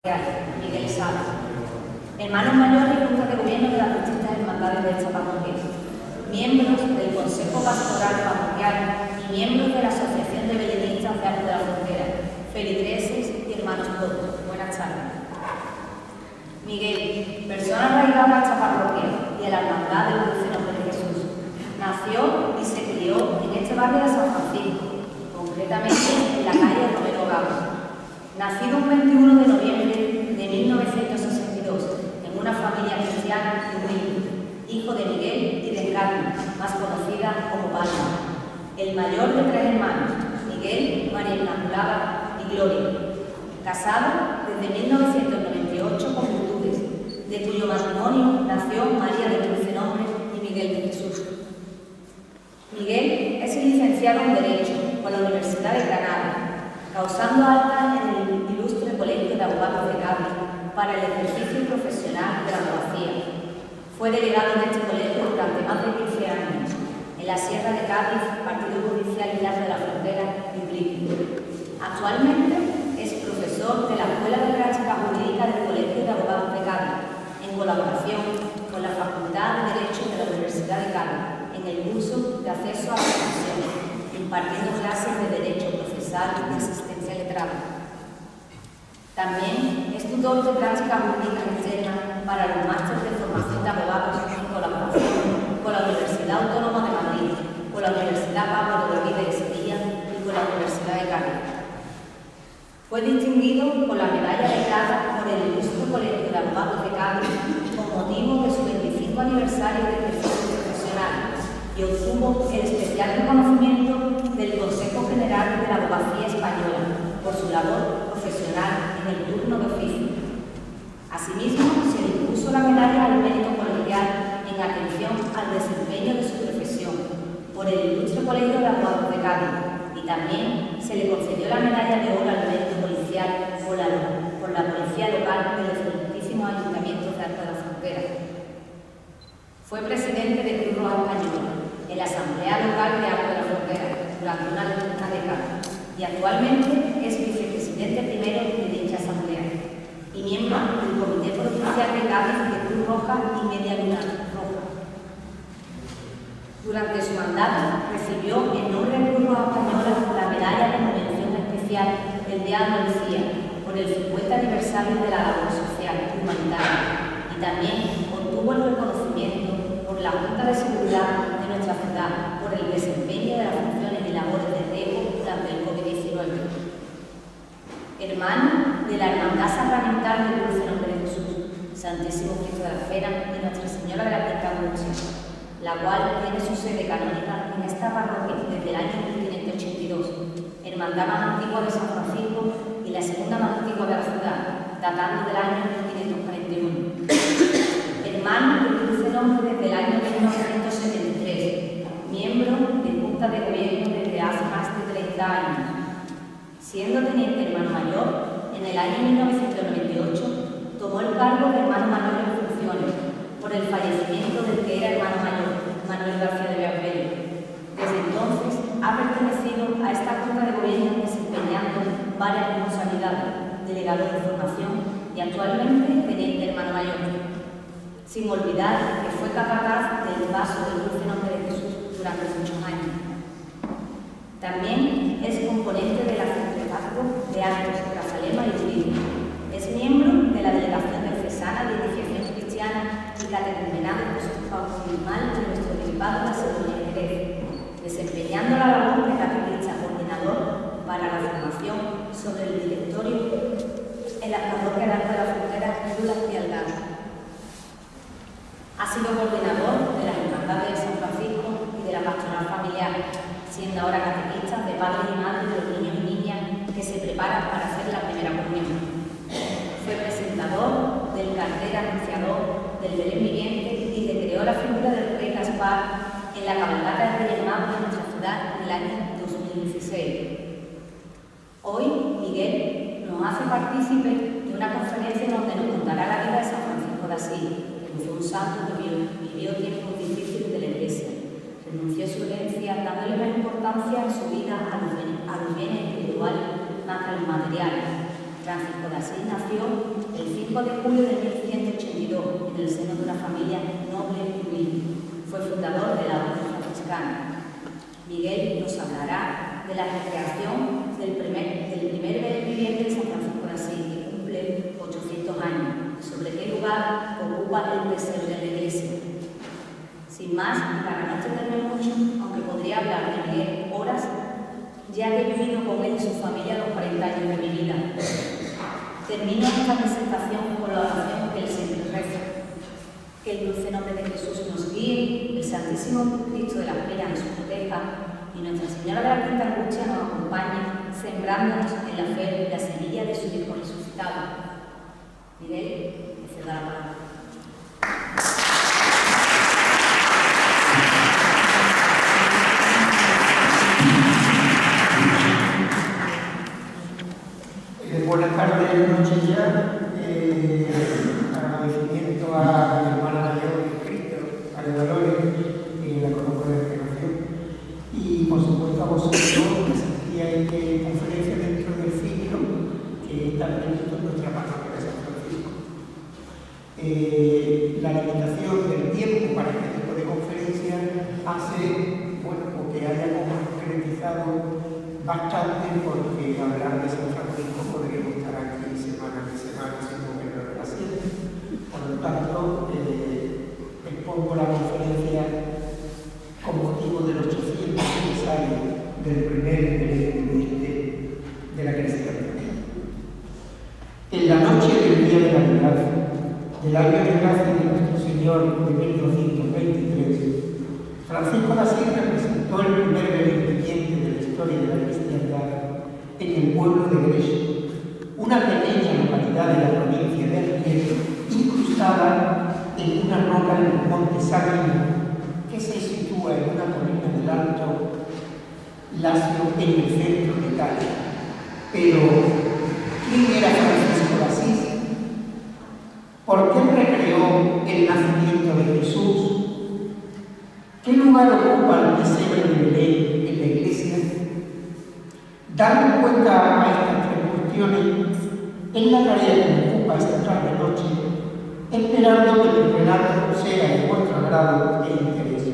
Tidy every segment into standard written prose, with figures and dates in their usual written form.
Miguel Sala, hermano mayor y junta de gobierno de las distintas hermandades de esta parroquia, miembros del Consejo Pastoral Parroquial y miembros de la Asociación de Belenistas de Arco de la Frontera, feligreses y hermanos todos. Buenas tardes. Miguel, persona arraigada a esta parroquia y a la hermandad del Dulce Nombre de Jesús, nació y se crió en este barrio de San Francisco, concretamente en la calle Romero Gama. Nacido un 21 de noviembre de 1962 en una familia cristiana y humilde, hijo de Miguel y de Carmen, más conocida como Palma, el mayor de tres hermanos, Miguel, María Inmaculada y Gloria, casado desde 1998 con Virtudes, de cuyo matrimonio nació María del Dulce Nombre y Miguel de Jesús. Miguel es licenciado en Derecho por la Universidad de Granada, causando alta en el ilustre Colegio de Abogados de Cádiz para el ejercicio profesional de la abogacía. Fue delegado en este colegio durante más de 15 años, en la Sierra de Cádiz, Partido Judicial y Arco de la Frontera y Brito. Actualmente es profesor de la Escuela de Práctica Jurídica del Colegio de Abogados de Cádiz, en colaboración con la Facultad de Derecho de la Universidad de Cádiz, en el curso de acceso a la profesión, impartiendo clases de Derecho Procesal y Asistencia Letrada. También es tutor de práctica jurídica externa para los másteres de formación de abogados en colaboración con la Universidad Autónoma de Madrid, con la Universidad Pablo de Olavide de Sevilla y con la Universidad de Cádiz. Fue distinguido con la medalla de plata por el Ilustre Colegio de Abogados de Cádiz con motivo de su 25 aniversario de ejercicio profesional y obtuvo el especial reconocimiento del Consejo General de la Abogacía Española por su labor profesional en el turno de oficio. Asimismo, se le impuso la medalla al mérito colegial en atención al desempeño de su profesión por el Ilustre Colegio de Abogados de Cádiz y también se le concedió la medalla de oro al mérito policial por la Policía Local del excelentísimo Ayuntamiento de Arco de la Frontera. Fue presidente de Cruz Roja Española en la Asamblea Local de Arco de la Frontera durante una década y actualmente es vicepresidente primero de dicha asamblea y miembro del Comité Provincial de Cádiz de Cruz Roja y Media Luna Roja. Durante su mandato recibió en nombre de Cruz Roja Española la medalla de mención especial del Día de Andalucía por el 50 aniversario de la labor social y humanitaria y también obtuvo el reconocimiento por la Junta de Seguridad de nuestra ciudad por el desempeño de las funciones y labores de riesgo durante el COVID-19. Hermano de la Hermandad Sacramental del Dulce Nombre de Jesús, Santísimo Cristo de la Espera y Nuestra Señora de la Quinta Unción, la cual tiene su sede canónica en esta parroquia desde el año 1582, hermandad más antigua de San Francisco y la segunda más antigua de la ciudad, datando del año 1541. Hermano del Dulce Nombre desde el año 1973, miembro de Junta de Gobierno desde hace más de 30 años. Siendo teniente hermano mayor, en el año 1998 tomó el cargo de hermano mayor en funciones por el fallecimiento del que era hermano mayor, Manuel García de Beavello. Desde entonces ha pertenecido a esta Junta de Gobierno desempeñando varias responsabilidades, delegado de formación y actualmente teniente hermano mayor. Sin olvidar que fue capataz del paso del Dulce Nombre de Jesús durante muchos años. También es componente de la Congregación de Actos de Grazalema y Uribe. Es miembro de la Delegación Diocesana de Iniciación Cristiana y catecumenado bautismal de nuestro obispado de Segovia y Jerez, desempeñando la labor de catequista coordinador para la formación sobre el directorio en la parroquia de Arco de la Frontera y la Frialdad. Ha sido coordinador de las hermandades de San Francisco y de la pastoral familiar, siendo ahora catequista de padres y madres de los niños y niñas que se preparan para hacer la primera comunión. Fue presentador del cartel anunciador del Belén Viviente y recreó la figura del Rey Gaspar en la cabalgata de Reyes Magos de nuestra ciudad en el año 2016. Hoy, Miguel nos hace partícipe de una conferencia donde nos contará la vida de San Francisco de Asís, que fue un santo que vivió tiempos difíciles de la Iglesia. Renunció a su herencia, dándole más importancia en su vida a los bienes espirituales más que a los materiales. Francisco de Asís nació 25 de julio de 1182, en el seno de una familia noble y humilde. Fue fundador de la orden franciscana. Miguel nos hablará de la recreación del primer viviente de San Francisco de Asís, que cumple 800 años, y sobre qué lugar ocupa el pesebre de la iglesia. Sin más, y para no extenderme mucho, aunque podría hablar de Miguel horas, ya que he vivido con él y su familia los 40 años de mi vida. Termino esta presentación con la oración que él siempre reza. Que el dulce nombre de Jesús nos guíe, el Santísimo Cristo de la Espera nos proteja y Nuestra Señora de la Quinta Angustia nos acompañe, sembrándonos en la fe la semilla de su Hijo resucitado. Miguel, te cedo la palabra. Buenas tardes, noches ya. Agradecimiento a mi hermana mayor de Cristo, a Dolores, que la conozco de relación, y por supuesto a vosotros que asistíais de conferencia dentro del ciclo que está previsto en nuestra parroquia de San Francisco. La limitación del tiempo para este tipo de conferencias hace que hayamos concretizado bastante, porque hablar de San Francisco podríamos estar aquí semana a semana sin mover la relación. Por lo tanto, expongo la conferencia con motivo del 800 aniversario del primer viviente de la Iglesia. En la noche del día de Navidad, del año de gracia de nuestro Señor de 1223, Francisco de Asís representó el primer beneficiente de la historia de la cristiandad en el pueblo de Grecia, una pequeña localidad de la provincia de Argelia, incrustada en una roca en el monte Sabino, que se sitúa en una colina del Alto Lacio en el centro de Italia. Pero, ¿quién era Francisco de Asís? ¿Por qué recreó el nacimiento de Jesús? ¿Qué lugar ocupa el pesebre de Belén en la iglesia? Dando cuenta a estas tres cuestiones, es la tarea que me ocupa esta tarde-noche, esperando que el relato sea de vuestro agrado e interés.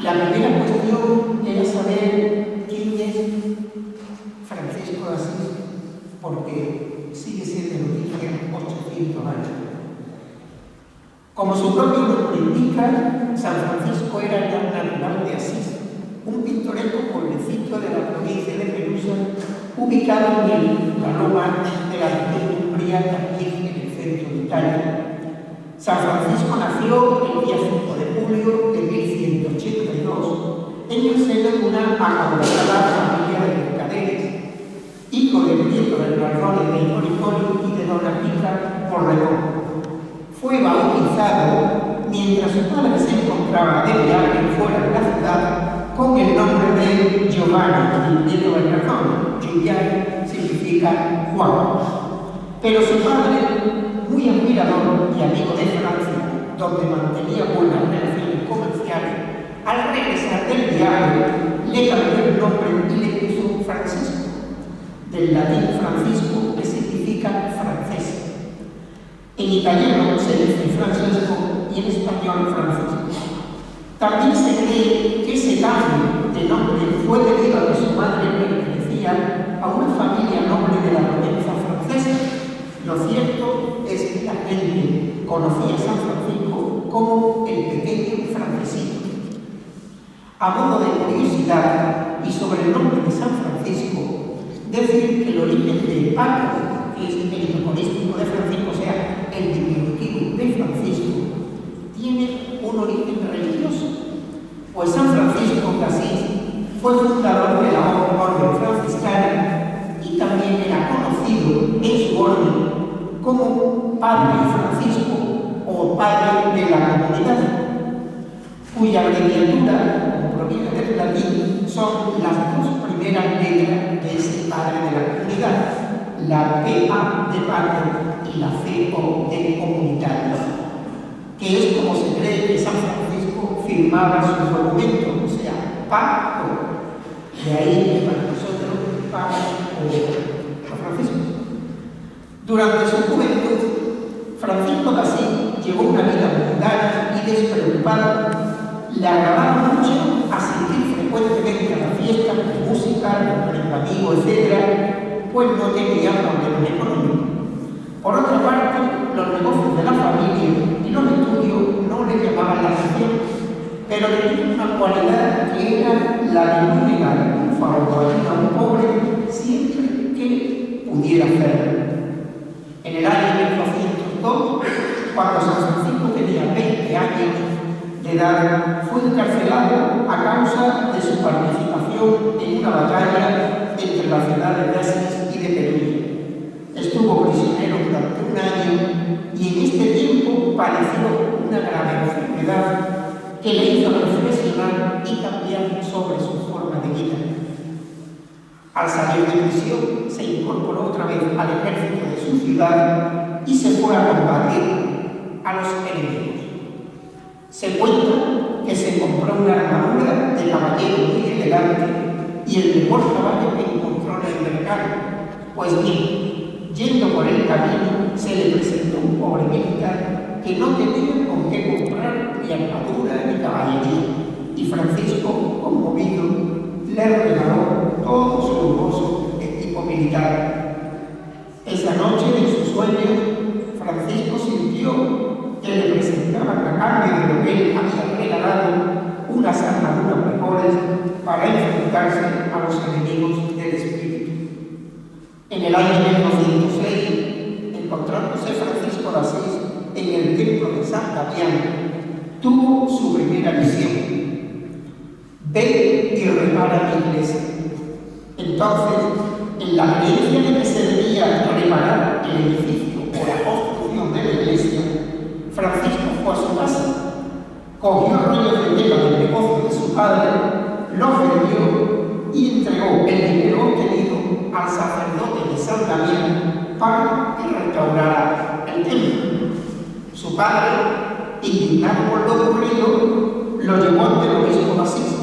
La primera cuestión era saber quién es Francisco de Asís, porque sigue siendo noticia 800 años. Como su propio nombre indica, San Francisco era el natural de Asís, un pintoresco pueblecito de la provincia de Perusa, ubicado en la Roma de la región Umbría, también en el centro de Italia. San Francisco nació el día 5 de julio de 1182 en el seno de una acomodada familia de mercaderes, hijo de Pietro del Nardone de Icoricoli y de Dona Pica Porredón. Fue bautizado mientras su padre se encontraba de viaje fuera de la ciudad con el nombre de Giovanni, Pietro del Nardone. Giuliani significa Juan. Pero su padre, muy admirador y amigo de Francia, donde mantenía buenas relaciones comerciales, al regresar del viaje le cambió el nombre y le puso Francisco, del latín Francisco, que significa francés. En italiano se dice Francesco y en español Francisco. También se cree que ese cambio de nombre fue debido a que su madre pertenecía a una familia noble de la nobleza francesa. Lo cierto es que la gente conocía a San Francisco como el pequeño francesito. A modo de curiosidad y sobre el nombre de San Francisco, decir que el origen de Paco, que es el toponístico de Francisco, o sea, el diminutivo de Francisco, tiene un origen religioso, pues San Francisco de Asís fue fundador de la orden franciscana y también era conocido en su orden como Padre Francisco o Padre de la Comunidad, cuya abreviatura, como proviene del latín, son las dos primeras letras de ese Padre de la Comunidad, la PA de Padre y la CO de Comunitario, que es como se cree que San Francisco firmaba sus documentos, o sea, PA. De ahí que para nosotros PA o Francisco. Durante su juventud, Francisco de Asís llevó una vida mundana y despreocupada. Le agradaba mucho asistir frecuentemente a las fiestas de música, con el amigo, etc., pues no tenía problemas económicos. Por otra parte, los negocios de la familia y los estudios no le llamaban la atención, pero tenía una cualidad que era la de no negar un favor a un pobre siempre que pudiera hacerlo. En el año 1202, cuando San Francisco tenía 20 años de edad, fue encarcelado a causa de su participación en una batalla entre las ciudades de Asís y de Perugia. Estuvo prisionero durante un año y en este tiempo padeció una grave enfermedad que le hizo reflexionar y cambiar sobre su forma de vida. Al salir de prisión, se incorporó otra vez al ejército de su ciudad y se fue a combatir a los enemigos. Se cuenta que se compró una armadura de caballero muy elegante y el mejor caballo que encontró en el mercado. Pues bien, yendo por el camino, se le presentó un pobre militar que no tenía con qué comprar ni armadura ni caballería, y Francisco, conmovido, le regaló todo su lujoso equipo militar. Esa noche, en su sueño, Francisco sintió que le presentaban a cambio de lo que él había regalado unas armaduras mejores para enfrentarse a los enemigos del espíritu. En el año 1206, encontrándose Francisco de Asís en el templo de San Damián, tuvo su primera visión. Ve y repara mi iglesia. Entonces, en la creencia de que se debía reparar el edificio o la construcción de la iglesia, Francisco fue a su casa, cogió rollos de tela del negocio de su padre, lo vendió y entregó el dinero obtenido al sacerdote de San Damián para que restaurara el templo. Su padre, indignado por lo ocurrido, lo llevó ante el obispo de Asís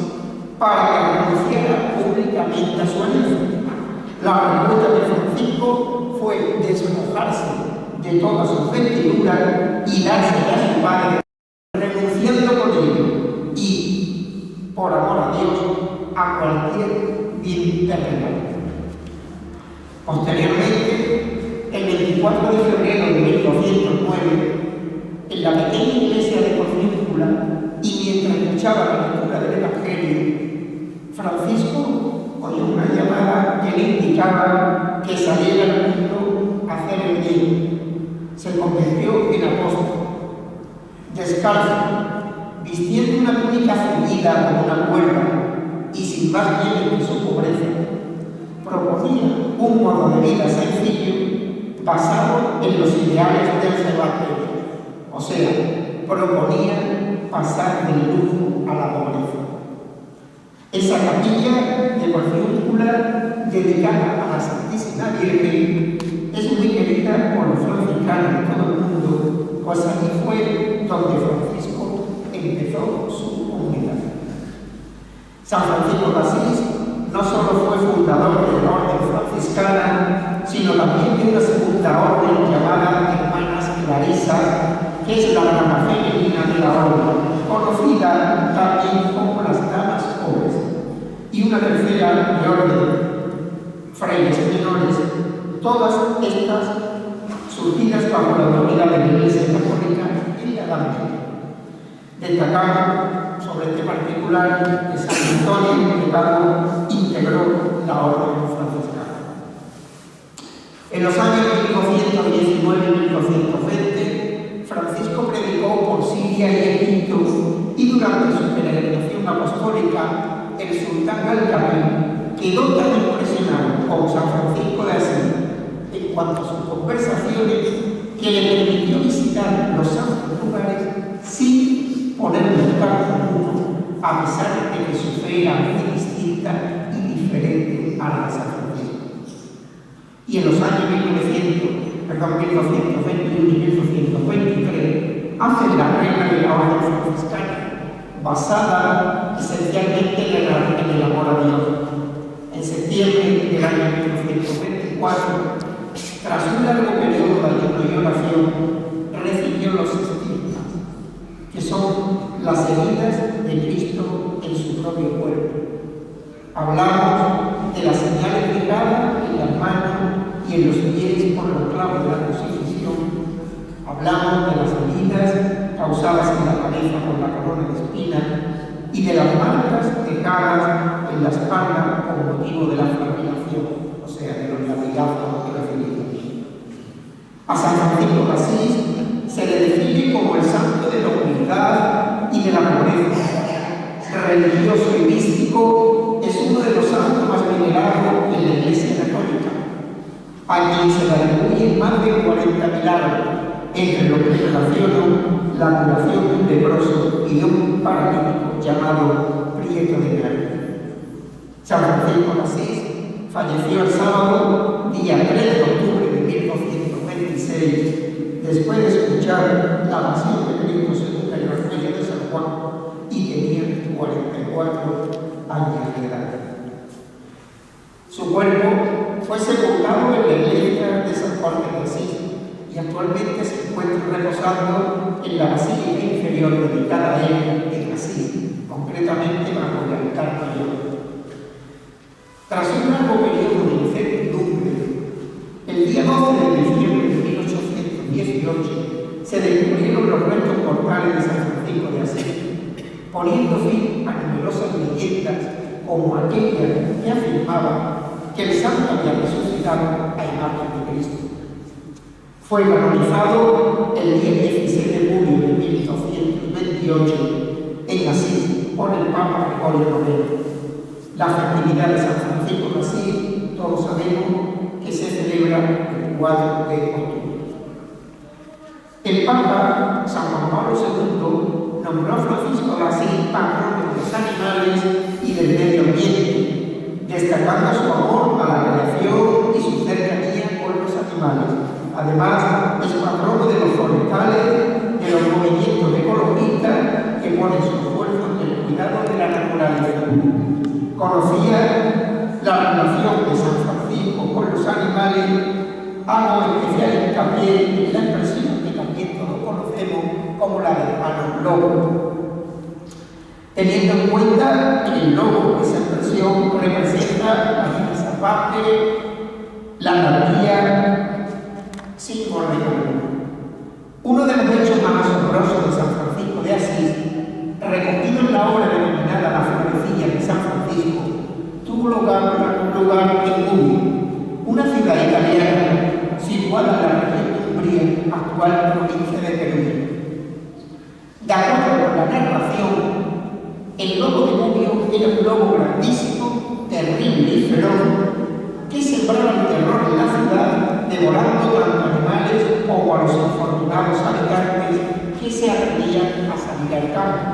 para que renunciara públicamente a su herencia. La respuesta de Francisco fue despojarse de todas sus vestiduras y dársela a su padre, renunciando con ello y, por amor a Dios, a cualquier bien terrenal. Posteriormente, el 24 de febrero de 1209, en la pequeña iglesia de Porciúncula, y mientras escuchaba la lectura del Evangelio, Francisco oyó una llamada que le indicaba que saliera al mundo a hacer el bien. Se convirtió en apóstol. Descalzo, vistiendo una túnica ceñida con una cuerda y sin más bienes que su pobreza, proponía un modo de vida sencillo basado en los ideales del Evangelio. O sea, proponía pasar del lujo a la pobreza. Esa capilla de Porciúncula, dedicada a la Santísima Virgen, es muy querida por los franciscanos de todo el mundo, pues allí fue donde Francisco empezó su comunidad. San Francisco de Asís no solo fue fundador de la orden franciscana, sino también de una segunda orden llamada Hermanas Clarisas, que es la rama femenina de la orden, conocida también como las Damas Pobres, y una tercera de orden, frailes menores, todas estas surgidas bajo la autoridad de la Iglesia Católica en la Edad Media. Destacamos sobre este particular de San Antonio, que luego integró la orden franciscana. En los años 1219 y 1220, Francisco predicó por Siria y Egipto, y durante su peregrinación apostólica, el sultán Al-Kamil quedó tan impresionado con San Francisco de Asís en cuanto a sus conversaciones que le permitió visitar los santos lugares sin ponerle un común, a pesar de que su fe era muy distinta y diferente a la de San Francisco. Y en los años 1221 y 1223 hace la regla de la orden franciscana, basada esencialmente en el amor a Dios. En septiembre del año 1924, tras un largo periodo recibió los estigmas, que son las heridas de Cristo en su propio cuerpo. Hablamos de las señales fijadas en las manos y en los pies por los clavos de la crucifixión. Hablamos de las heridas causadas en la cabeza por la corona de espinas y de las marcas dejadas en la espalda por motivo de la flagelación, o sea, de los latigazos que recibió. A San Francisco de Asís se le define como el santo de la humildad y de la pobreza. Religioso y místico, es uno de los santos más venerados en la Iglesia católica, a quien se le atribuyen más de 40 milagros, entre los que relacionan la curación de un leproso y de un paralítico llamado Prieto de Grano. San Francisco de Asís falleció el sábado, día 3 de octubre de 1226, después de escuchar la pasión de Cristo según el Evangelio de San Juan, y tenía 44 años de edad. Su cuerpo fue sepultado en la iglesia de San Juan de Asís y actualmente se encuentra reposando en la basílica inferior dedicada a él en Asís, concretamente bajo el altar mayor. Tras un largo periodo de incertidumbre, el día 12 de diciembre de 1818 se descubrieron los restos mortales de San Francisco de Asís, poniendo fin a numerosas leyendas como aquella que afirmaba que el santo había resucitado a imagen de Cristo. Fue canonizado el día 16 de julio de 1228 en Asís por el Papa Gregorio IX. La festividad de San Francisco de Asís, todos sabemos que se celebra el 4 de octubre. El Papa San Juan Pablo II nombró a Francisco de Asís patrón de los animales y del medio ambiente, destacando su amor a la creación y su cercanía con los animales. Además, es patrono de los forestales, de los movimientos ecologistas que ponen su esfuerzo en el cuidado de la naturaleza. Conocía la relación de San Francisco con los animales, hago especial hincapié en la expresión que también todos conocemos como la del hermano lobo. Teniendo en cuenta que el lobo, esa expresión, representa la vida salvaje, la anarquía, sin orden alguno. Uno de los hechos más asombrosos de San Francisco de Asís, recogido en la obra denominada La Florecilla de San Francisco, tuvo lugar en Gubbio, una ciudad italiana situada en la región de Umbría, actual provincia de Perugia. De acuerdo con la narración, el lobo de Gubbio era un lobo grandísimo, terrible y feroz, que sembraba el terror en la ciudad, devorando tanto animales como a los infortunados habitantes que se atrevían a salir al campo.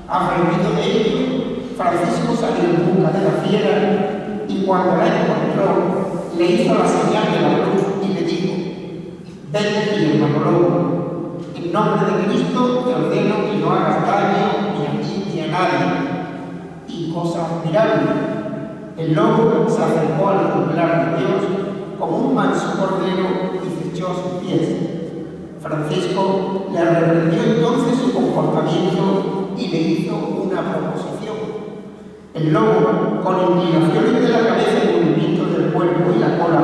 Aprendido de ello, Francisco salió en busca de la fiera y cuando la encontró, le hizo la señal de la cruz y le dijo: ven aquí, hermano lobo, en nombre de Cristo te ordeno que no hagas daño ni a mí ni a nadie. Y cosa admirable, el lobo se acercó al juglar de Dios como un manso cordero y se echó a sus pies. Francisco le reprendió entonces su comportamiento y le hizo una proposición. El lobo, con inclinaciones de la cabeza y movimientos del cuerpo y la cola,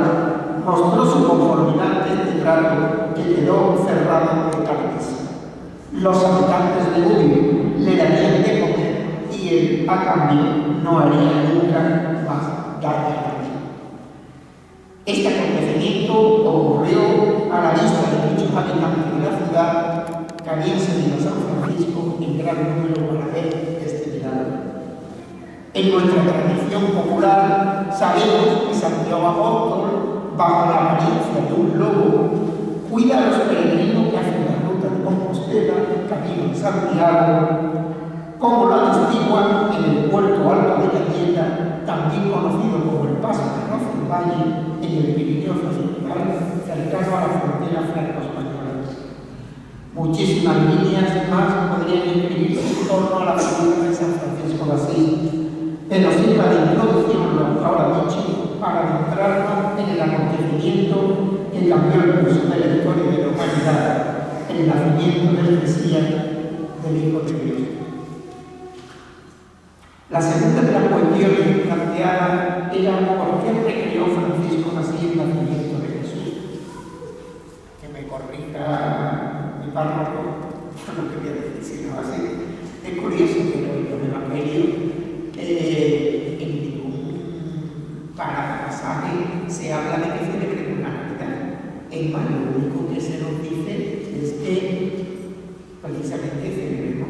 mostró su conformidad ante este trato que quedó cerrado de cabeza. Los habitantes de Gubbio le darían de comer y él, a cambio, no haría nunca más daño a nadie. Este acontecimiento ocurrió a la vista de muchos habitantes de la ciudad que habían seguido a San Francisco en gran número para ver este milagro. En nuestra tradición popular sabemos que Santiago Apóstol, bajo la apariencia de un lobo, cuida a los peregrinos que hacen la ruta de Compostela, camino de Santiago, como lo atestiguan en el puerto alto de la Dieta, también conocido como el Paso de Roncesvalles, en el Pirineo Occidental, cercano a la frontera franco-española. Muchísimas líneas más podrían escribirse en torno a la figura de San Francisco de Asís, pero sirva de introducción lo ahora dicho para adentrarnos en el acontecimiento que cambió el curso de la historia de la humanidad, el nacimiento del Mesías, del Hijo de Dios. La segunda de las cuestiones planteadas era por qué recreó Francisco así el nacimiento de Jesús. Que me corrija mi párroco, yo no quería decir sino así. Es curioso que en el Evangelio en ningún pasaje se habla de que celebremos la Navidad. Es más, lo único que se nos dice es que precisamente celebremos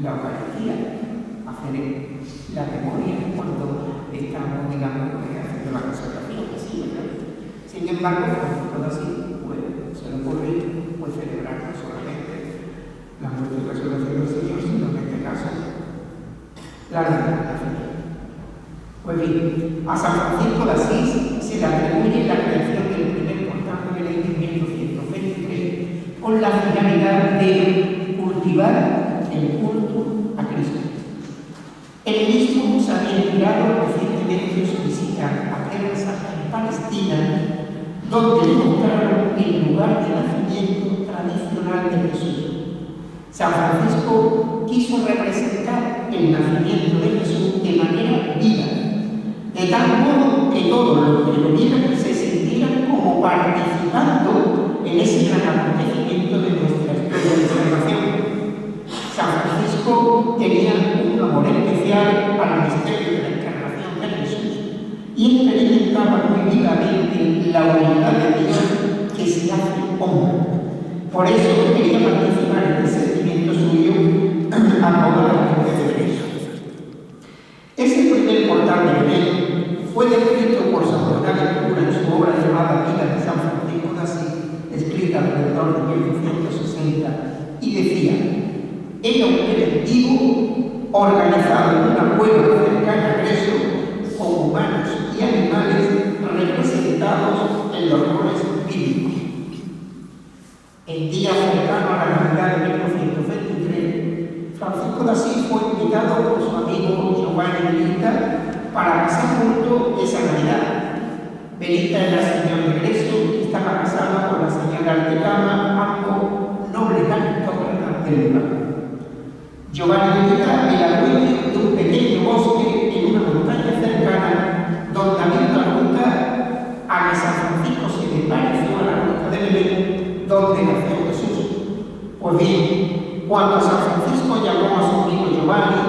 la Eucaristía, hacer la memoria cuando estamos, digamos, haciendo la consagración, así, ¿verdad? Sin embargo, todo así, pues se le ocurre pues, celebrar no solamente la muerte y resurrección del Señor, sino en este caso la Navidad. Pues bien, a San Francisco de Asís se le atribuye la creación del primer portal de Belén en 1223 con la finalidad de cultivar el culto a Cristo. El mismo se había enviado recientemente su visita a Tierra Santa en Palestina, donde le mostraron el lugar de nacimiento tradicional de Jesús. San Francisco quiso representar el nacimiento de Jesús de manera viva, de tal modo que todos los que lo vieran se sintieran como participando en ese gran acontecimiento de nuestra historia de salvación. San Francisco tenía un amor especial al misterio de la encarnación de Jesús y experimentaba muy vivamente la unidad de Dios que se hace hombre. Por eso quería participar en el sentimiento suyo a toda la gente de Cristo. Ese primer portal de Belén fue descrito por San Juan Ventura en su obra llamada Vida de San Francisco de Asís, escrita alrededor de 1260, y decía: era un preventivo organizado en una cueva cercana a Greso con humanos y animales representados en los roles bíblicos. El día cercano a la Navidad de 1923, Francisco de Asís fue invitado por su amigo Giovanni Belita para pasar junto esa Navidad. Belita era señor de Greso y estaba casada con la señora Altecama, ambos nobles aristócratas del lugar. Giovanni Belita era dueño de un pequeño bosque en una montaña cercana donde había una ruta a que San Francisco se le pareció a la ruta de Belén donde nació Jesús. Pues bien, cuando San Francisco llamó a su amigo Giovanni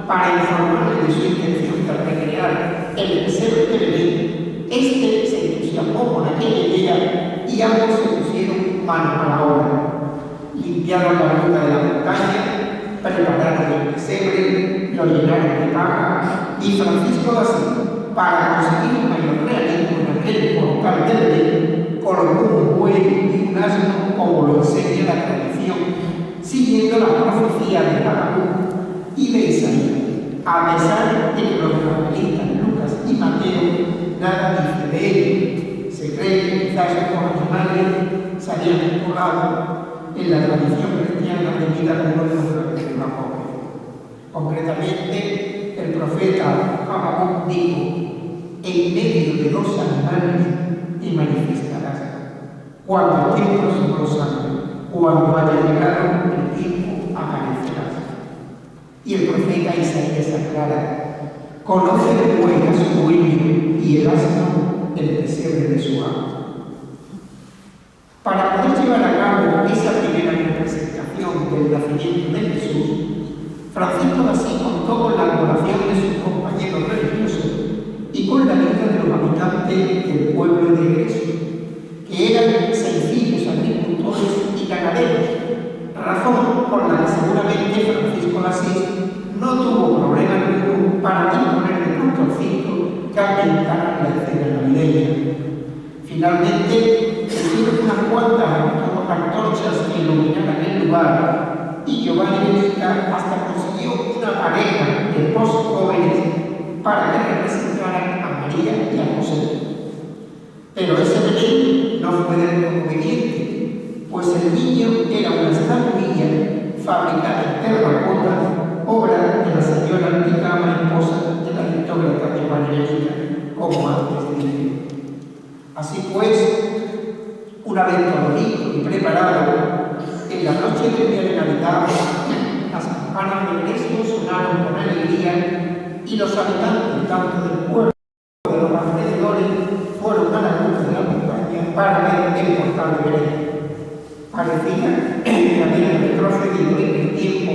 para informarle de su intención de recrear el pesebre de Belén, este se entusiasmó con aquella idea y ambos se pusieron mano a la obra. Limpiaron la ruta de la montaña, prepararon el pesebre, lo llenaron de paja y Francisco de Asís, para conseguir un mayor realismo en aquel portal de Belén, colocó un buey y un asno como lo enseña la tradición, siguiendo la profecía de Habacuc y de Isaías. A pesar de que los evangelistas Lucas y Mateo nada dicen de ello, se cree que quizás estos animales se habían incorporado en la tradición cristiana debido a uno de los grandes apóstoles. Concretamente, el profeta Habacuc dijo: en medio de los animales te manifestarás, cuando el tiempo se prosane, cuando haya llegado el tiempo aparecerás. Y el profeta Isaías aclara: conoce el buey a su dueño y el asno el pesebre de su amo. Para poder llevar a cabo esa primera representación del nacimiento de Jesús, Francisco de Asís contó con la colaboración de sus compañeros religiosos y con la ayuda de los habitantes del pueblo de Greso, que eran sencillos agricultores y ganaderos, razón por la que seguramente Francisco de Asís no tuvo problema alguno para imponer el cultorcito que ambientara la escena navideña. Finalmente, hicieron unas cuantas antorchas que iluminaran el lugar y Giovanni Belita hasta consiguió una pareja de esposos jóvenes para que representaran a María y a José. Pero ese Belén no fue del todo obediente, pues el niño era una estatuilla fabricada en terracota, obra de la señora Altecama, esposa de la aristócrata Giovanni Belita, como antes de vivir. Así pues, una vez todo listo y preparado, en la noche del día de Navidad, las campanas de iglesia sonaron con alegría y los habitantes tanto del pueblo como de los alrededores fueron a la luz de la montaña para ver el portal de Belén. Parecía que habían retrocedido en el tiempo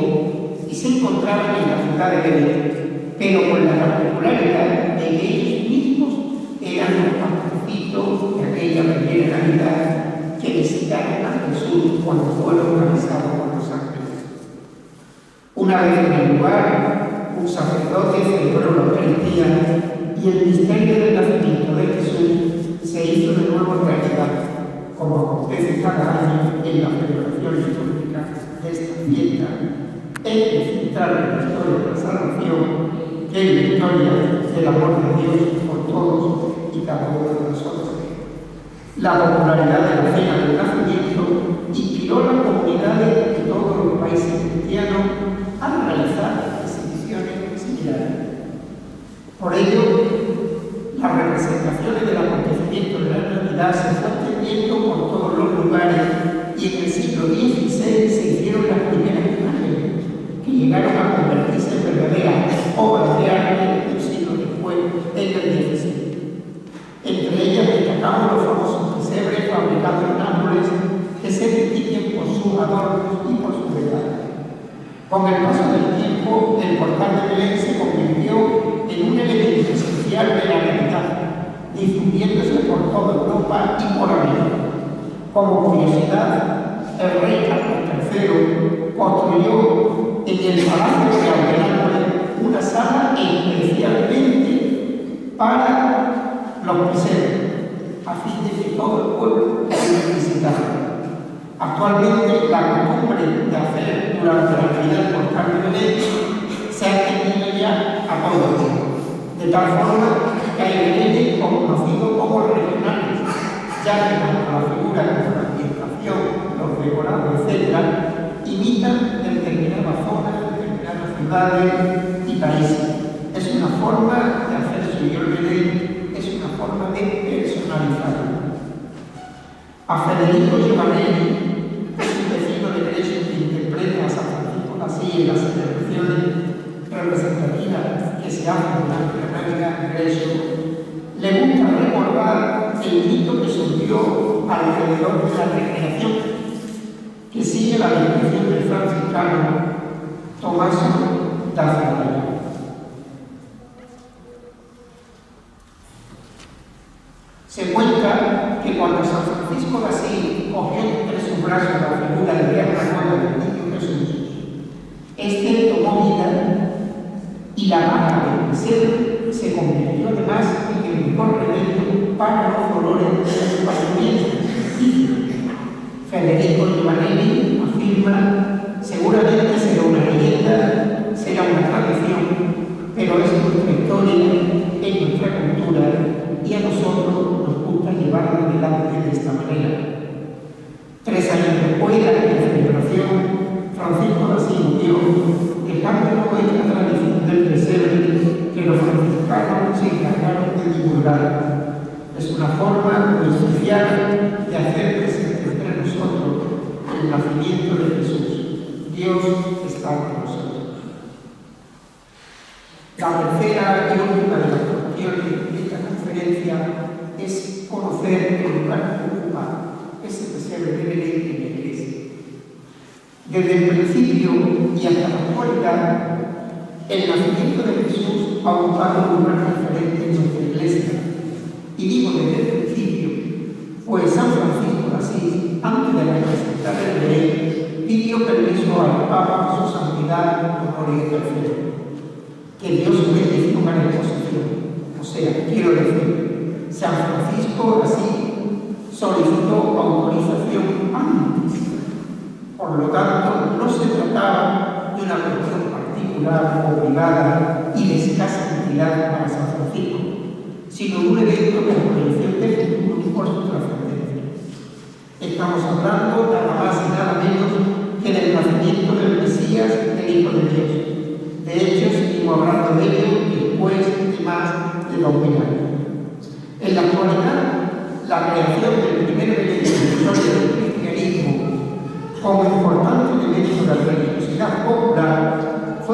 y se encontraban en la ciudad de Belén, pero con la particularidad de que ellos mismos eran los pastorcitos de aquella primera Navidad que visitaron a Jesús cuando fueron avisados por los ángeles. Una vez en el lugar, un sacerdote celebró la Eucaristía y el misterio del nacimiento de Jesús se hizo de nuevo realidad, como acontece cada año en la celebración litúrgica de esta fiesta, es central en la historia de la salvación, que es la historia del amor de Dios por todos y cada uno de nosotros. La popularidad de la cena del nacimiento inspiró a las comunidades de todos los países cristianos a realizar exhibiciones similares. Por ello, las representaciones del acontecimiento de la Navidad se fue extendiendo por todos los lugares y en el siglo XVI se hicieron las primeras imágenes que llegaron a convertirse en verdaderas obras de arte un siglo después, en el XVI. Entre ellas destacamos los famosos pesebres fabricados en Nápoles que se distinguen por sus adornos y por su belleza. Con el paso del tiempo, el portal de Belén se convirtió en un elemento esencial de la Navidad, difundiéndose por toda Europa y por América. Como curiosidad, el rey Carlos III construyó en el Palacio Real de Nápoles una sala especialmente para los pesebres, a fin de que todo el pueblo pudiera visitarlo. Actualmente, la costumbre de hacer durante la Navidad el portal de Belén se ha extendido ya a todo el mundo, de tal forma que hay belenes conocidos como regionales, ya que tanto la figura como la ambientación, los decorados, etc., imitan determinadas zonas, determinadas ciudades y países. Es una forma de hacer suyo el Belén, es una forma de personalizarlo. A Federico Giovanelli, un vecino de Grecia que interpreta a San Francisco así en las celebraciones representativas que se hacen durante la Navidad en Grecia, le gusta recordar el mito que surgió alrededor de la recreación, que sigue la descripción del franciscano Tommaso da Ferrara. Se cuenta que cuando San Francisco de Asís cogió entre sus brazos la figura de Guerra Nueva del Niño Jesús, este tomó vida y la vaca del pesebre se convirtió además en el mejor remedio para los dolores de su padecimiento. Federico Giovanelli afirma: seguramente será una leyenda, será una tradición, pero es nuestra historia, es nuestra cultura y a nosotros nos gusta llevarla adelante de esta manera. 3 años después de la celebración, Francisco de Asís murió, dejándonos esta tradición del pesebre que los franciscanos se encargaron de divulgar. Es una forma muy especial de hacer presente entre nosotros el nacimiento de Jesús. Dios está con nosotros. La tercera y última de las cuestiones de esta conferencia es conocer el lugar que ocupa ese pesebre de Belén en la Iglesia. Desde el principio y hasta la actualidad, el nacimiento de Jesús ha ocupado un lugar diferente en nuestra Iglesia. Y digo desde el principio, pues San Francisco de Asís, antes de representar el Belén, pidió permiso al Papa, su santidad, Honorio III, que Dios bendiga una exposición. O sea, quiero decir, San Francisco de Asís solicitó autorización antes. Por lo tanto, no se trataba de una cuestión particular o privada y de escasa utilidad para San Francisco, sino de un evento con proyección de futuro por su trascendencia. Estamos hablando nada más y nada menos que del nacimiento del Mesías, el Hijo de Dios. De hecho, seguimos hablando de ello después de más de 2000 años.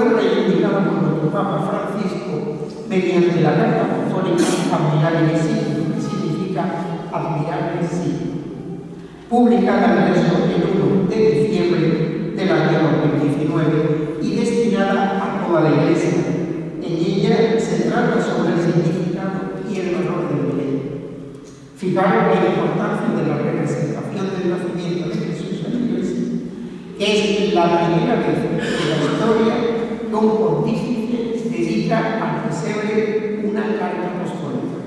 fue reivindicado por nuestro Papa Francisco mediante la Carta Apostólica Admirabile Signo, que significa admirable signo, publicada el 1 de diciembre del año 2019 y destinada a toda la Iglesia. En ella se trata sobre el significado y el valor del Belén. Fijaros la importancia de la representación del nacimiento de Jesús en la Iglesia, que es la primera vez en la historia que un pontífice dedica al pesebre una carta apostólica.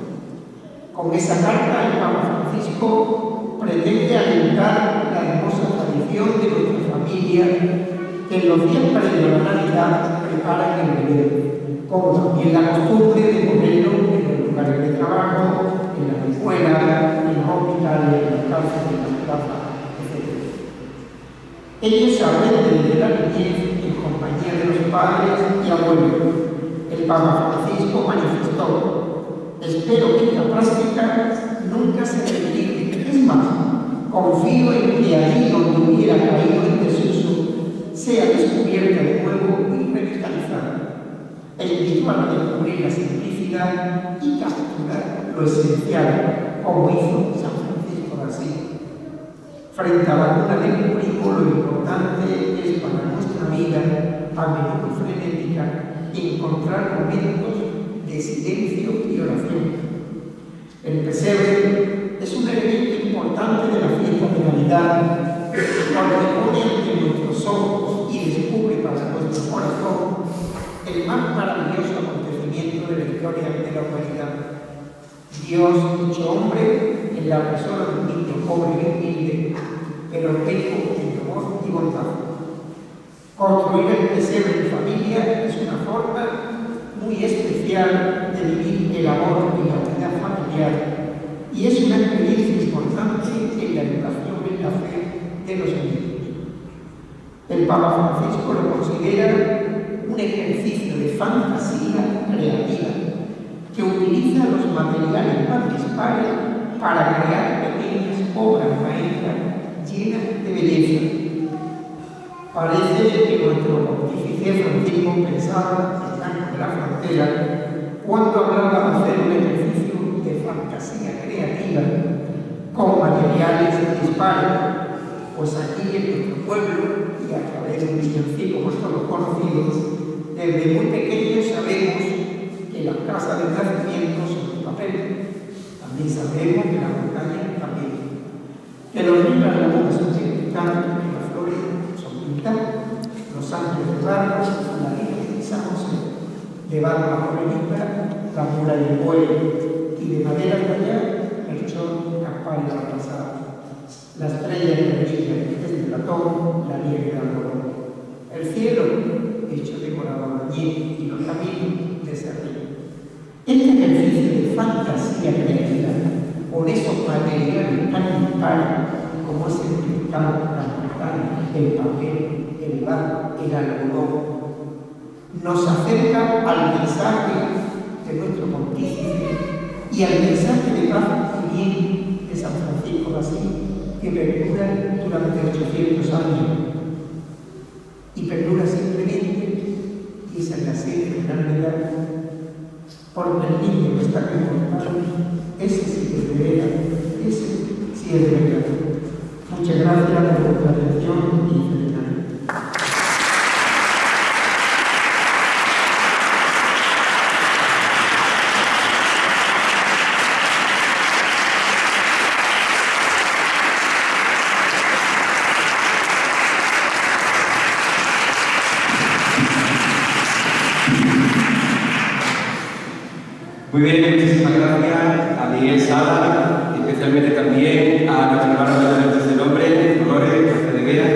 Con esa carta, el Papa Francisco pretende alentar la hermosa tradición de nuestra familia que en los días previos a la Navidad preparan el Belén, como también la costumbre de ponerlo en los lugares de trabajo, en las escuelas, en los hospitales, en las cárceles, en las plazas, etc. Ellos aprenden desde la niñez en compañía de los padres y abuelos. El Papa Francisco manifestó: espero que esta práctica nunca se repita. Es más, confío en que allí donde hubiera caído en desuso sea descubierta de nuevo y revitalizada. E invito a descubrir la simplicidad y capturar lo esencial, como hizo San Francisco de Asís. Frente a la cuna del primo, lo importante es para nuestra vida, a menudo frenética, encontrar momentos de silencio y oración. El pesebre es un elemento importante de la fiesta de Navidad, cuando pone ante nuestros ojos y descubre para nuestro corazón el más maravilloso acontecimiento de la historia de la humanidad. Dios hecho hombre en la persona de un niño pobre y humilde, pero rico en amor y bondad. Construir el pesebre en familia es una forma muy especial de vivir el amor y la unidad familiar, y es una experiencia importante en la educación en la fe de los niños. El Papa Francisco lo considera un ejercicio de fantasía creativa que utiliza los materiales más dispares para crear pequeñas obras maestras llenas de belleza. Parece que nuestro pontífice Francisco pensaba en San de la Frontera cuando hablaba de hacer un ejercicio de fantasía creativa con materiales dispares, pues aquí en nuestro pueblo, y a través de un villancico por todos conocidos, desde muy pequeños sabemos que las casas de nacimiento son de papel. También sabemos que las montañas también. Que los ríos y las lagunas son de cristal, que las flores son pintadas, los santos de barro, la Virgen de San José, de barro la morenita, la mula y el buey, y de madera de allá, el chón, campana y la pasada. La estrella de brilla es de latón, la nieve de algodón. El cielo, hecho de morado añil, y los caminos de serrín. Este ejercicio de fantasía creativa, con esos materiales tan dispares como es el cristal, la montaña, el papel, el barro, el algodón, nos acerca al mensaje de nuestro pontífice y al mensaje de paz y bien de San Francisco de Asís, que perdura durante 800 años y perdura simplemente, y esa es la serie de la Navidad, porque el niño que está comportado, ese sí que es de veras, ese sí es de verdad. Muchas gracias por vuestra atención y feliz Navidad. Muy bien, muchísimas gracias a Miguel Sala, y especialmente también a nuestro hermano de tercer nombre, Dolores Cedeguera.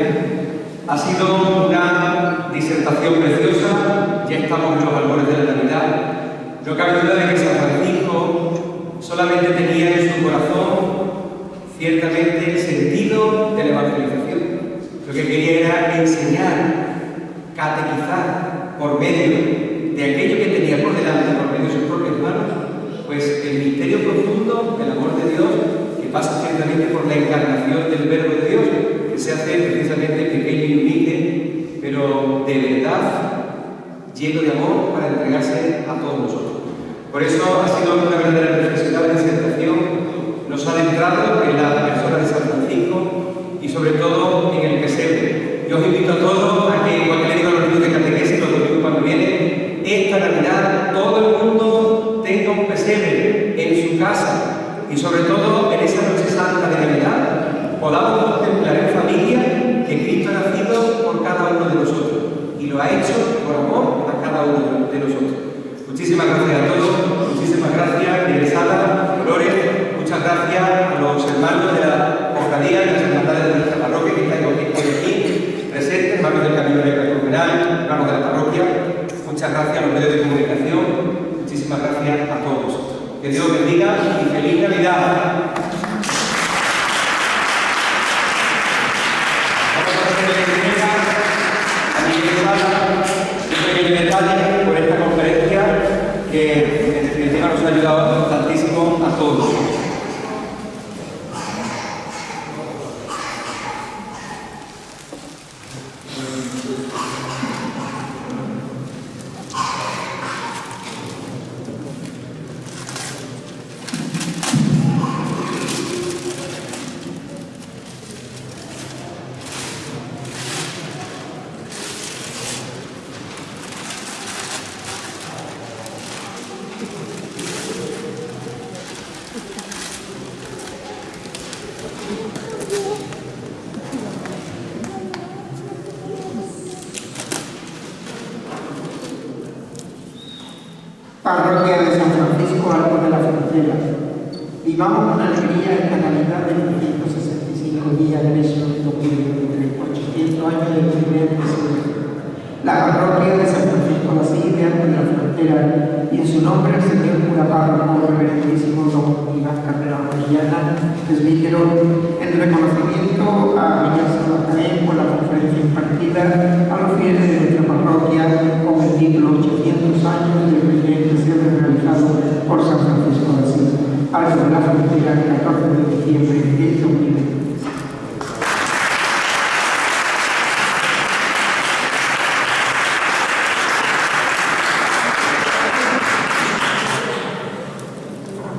Ha sido una disertación preciosa, ya estamos en los albores de la Navidad. No cabe duda de que San Francisco solamente tenía en su corazón ciertamente el sentido de la evangelización. Lo que quería era enseñar, catequizar por medio de aquello que tenía por delante, por medio de sus propias manos, pues el misterio profundo del amor de Dios, que pasa ciertamente por la encarnación del Verbo de Dios, que se hace precisamente pequeño y humilde, pero de verdad lleno de amor para entregarse a todos nosotros. Por eso ha sido una verdadera reflexión de disertación, nos ha adentrado en la persona de San Francisco y sobre todo en el pesebre. Yo os invito a todos a que, cuando le digo a los niños de catequesis, los domingos cuando vienen, esta Navidad todo el mundo tenga un pesebre en su casa y sobre todo en esa noche santa de Navidad podamos contemplar en familia que Cristo ha nacido por cada uno de nosotros y lo ha hecho por amor a cada uno de nosotros. Muchísimas gracias a todos, muchísimas gracias Miguel Sala, Dolores, muchas gracias a los hermanos de la cofradía, de las hermandades de nuestra parroquia que están aquí presentes, hermanos del Camino de la Comunal, hermanos de la parroquia, muchas gracias a los medios de comunicación, muchísimas gracias a todos. Que Dios bendiga y feliz Navidad. Un pequeño detalle por esta conferencia que en definitiva nos ha ayudado tantísimo a todos. Parroquia de San Francisco, Alto de la Frontera. Vivamos con alegría esta Navidad de 365 días del Éxodo de 2023, 800 años del primer presidente. La parroquia de San Francisco de Asís, de Alto de la Frontera, y en su nombre el señor cura párroco, reverendísimo don Iván Carrera Orellana, presbítero, en reconocimiento a Miguel Salazar por la conferencia impartida a los fieles de nuestra parroquia con el título 800 años del primer presidente realizado por San Francisco de Asís, Alto de la Frontera, el 14 de diciembre de 2020.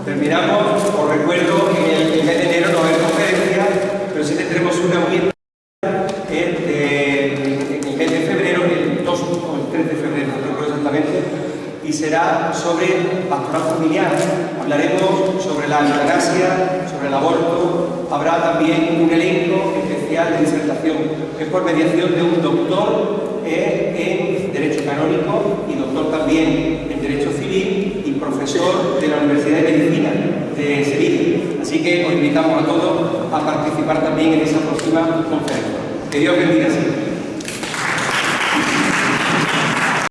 Terminamos, os recuerdo, en el mes de enero no va a haber conferencia, pero sí tendremos una muy en el mes de febrero, el 2 o el 3 de febrero, no recuerdo exactamente, y será sobre pastoral familiar. Hablaremos sobre la eutanasia, sobre el aborto, habrá también un elenco especial de disertación, que es por mediación de un doctor en Derecho Canónico y doctor también en Derecho Civil y profesor de la Universidad de Medicina de Sevilla. Así que os invitamos a todos a participar también en esa próxima conferencia. Que Dios bendiga siempre.